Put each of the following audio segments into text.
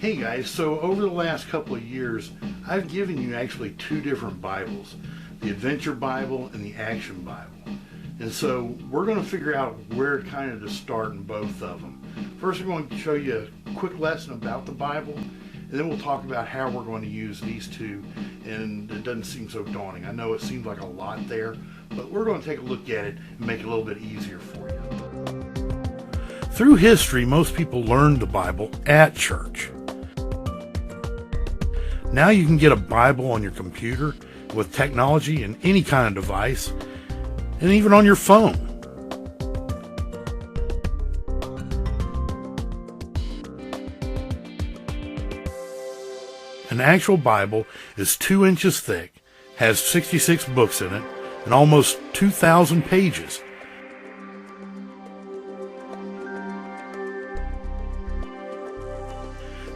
Hey guys, so over the last couple of years, I've given you actually two different Bibles, the Adventure Bible and the Action Bible. And so we're going to figure out where kind of to start in both of them. First, I'm going to show you a quick lesson about the Bible, and then we'll talk about how we're going to use these two, and it doesn't seem so daunting. I know it seems like a lot there, but we're going to take a look at it and make it a little bit easier for you. Through history, most people learned the Bible at church. Now you can get a Bible on your computer with technology and any kind of device, and even on your phone. An actual Bible is 2 inches thick, has 66 books in it, and almost 2,000 pages.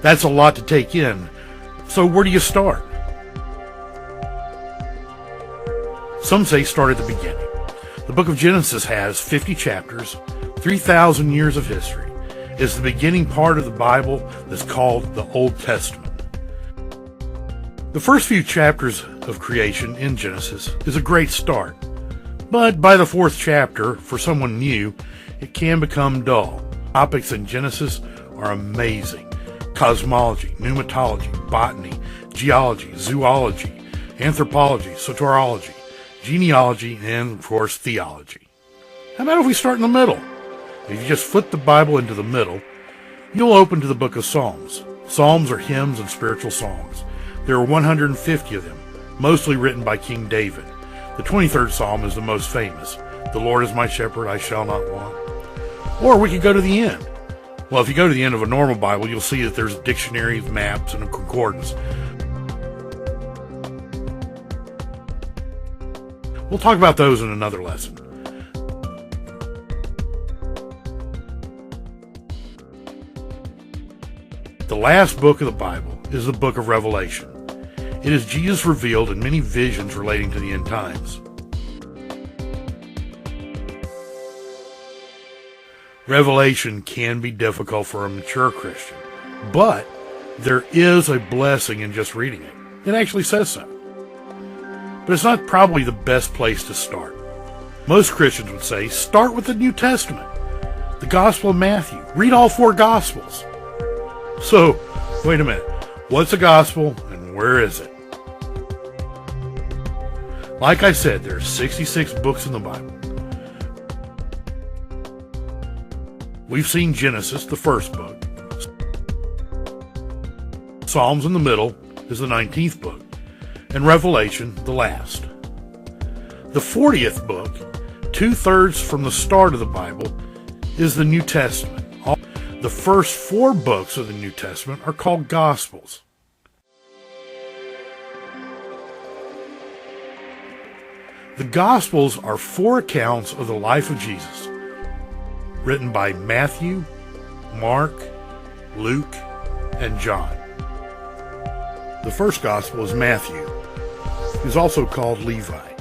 That's a lot to take in. So where do you start? Some say start at the beginning. The book of Genesis has 50 chapters, 3,000 years of history. It's the beginning part of the Bible that's called the Old Testament. The first few chapters of creation in Genesis is a great start. But by the fourth chapter, for someone new, it can become dull. Topics in Genesis are amazing. Cosmology, pneumatology, botany, geology, zoology, anthropology, soteriology, genealogy, and, of course, theology. How about if we start in the middle? If you just flip the Bible into the middle, you'll open to the book of Psalms. Psalms are hymns and spiritual songs. There are 150 of them, mostly written by King David. The 23rd Psalm is the most famous. The Lord is my shepherd, I shall not want. Or we could go to the end. Well, if you go to the end of a normal Bible, you'll see that there's dictionaries, maps, and a concordance. We'll talk about those in another lesson. The last book of the Bible is the book of Revelation. It is Jesus revealed in many visions relating to the end times. Revelation can be difficult for a mature Christian, but there is a blessing in just reading it. It actually says so. But it's not probably the best place to start. Most Christians would say, start with the New Testament, the Gospel of Matthew. Read all 4 Gospels. So, wait a minute. What's a Gospel and where is it? Like I said, there are 66 books in the Bible. We've seen Genesis, the first book. Psalms in the middle is the 19th book. And Revelation, the last. The 40th book, 2/3 from the start of the Bible, is the New Testament. The first 4 books of the New Testament are called Gospels. The Gospels are 4 accounts of the life of Jesus, written by Matthew, Mark, Luke, and John. The first gospel is Matthew. He is also called Levi.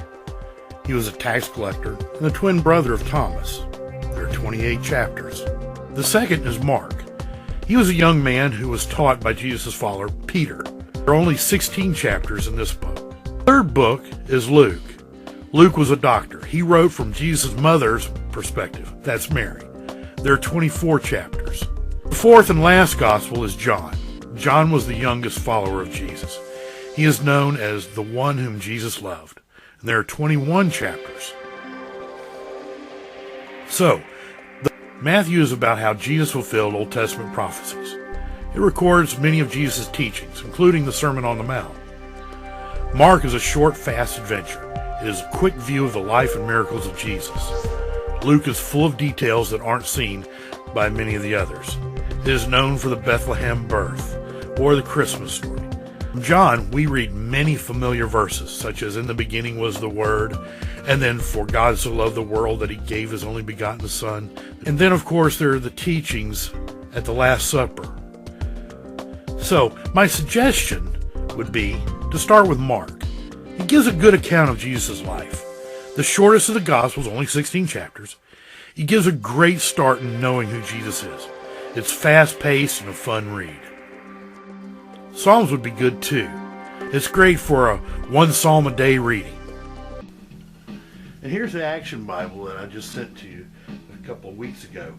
He was a tax collector and the twin brother of Thomas. There are 28 chapters. The second is Mark. He was a young man who was taught by Jesus' follower, Peter. There are only 16 chapters in this book. The third book is Luke. Luke was a doctor. He wrote from Jesus' mother's perspective. That's Mary. There are 24 chapters. The fourth and last gospel is John. John was the youngest follower of Jesus. He is known as the one whom Jesus loved. And there are 21 chapters. So, Matthew is about how Jesus fulfilled Old Testament prophecies. It records many of Jesus' teachings, including the Sermon on the Mount. Mark is a short, fast adventure. It is a quick view of the life and miracles of Jesus. Luke is full of details that aren't seen by many of the others. It is known for the Bethlehem birth or the Christmas story. From John, we read many familiar verses, such as in the beginning was the Word, and then for God so loved the world that he gave his only begotten Son. And then, of course, there are the teachings at the Last Supper. So, my suggestion would be to start with Mark. He gives a good account of Jesus' life. The shortest of the Gospels, only 16 chapters. He gives a great start in knowing who Jesus is. It's fast-paced and a fun read. Psalms would be good too. It's great for a one psalm a day reading. And here's the Action Bible that I just sent to you a couple of weeks ago.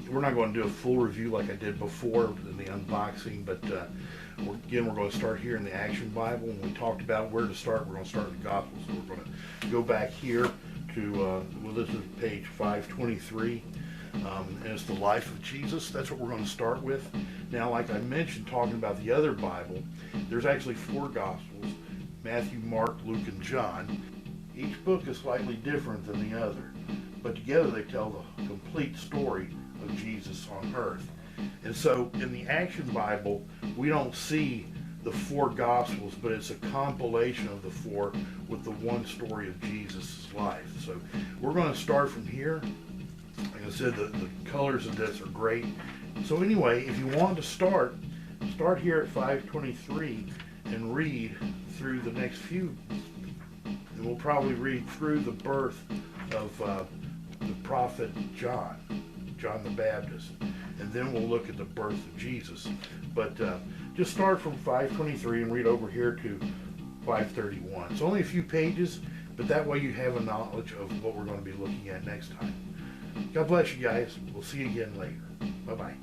We're not going to do a full review like I did before in the unboxing, but we're going to start here in the Action Bible. And we talked about where to start. We're going to start with the Gospel. So we're going to go back here to, well, this is page 523. And it's the life of Jesus. That's what we're going to start with. Now, like I mentioned, talking about the other Bible, there's actually 4 Gospels: Matthew, Mark, Luke, and John. Each book is slightly different than the other, but together they tell the complete story of Jesus on earth. And so in the Action Bible, we don't see the 4 Gospels, but it's a compilation of the 4 with the one story of Jesus' life. So we're going to start from here. Like I said, the colors of this are great. So anyway, if you want to start here at 523 and read through the next few. And we'll probably read through the birth of the prophet John the Baptist. And then we'll look at the birth of Jesus. But just start from 523 and read over here to 531. It's only a few pages, but that way you have a knowledge of what we're going to be looking at next time. God bless you guys. We'll see you again later. Bye-bye.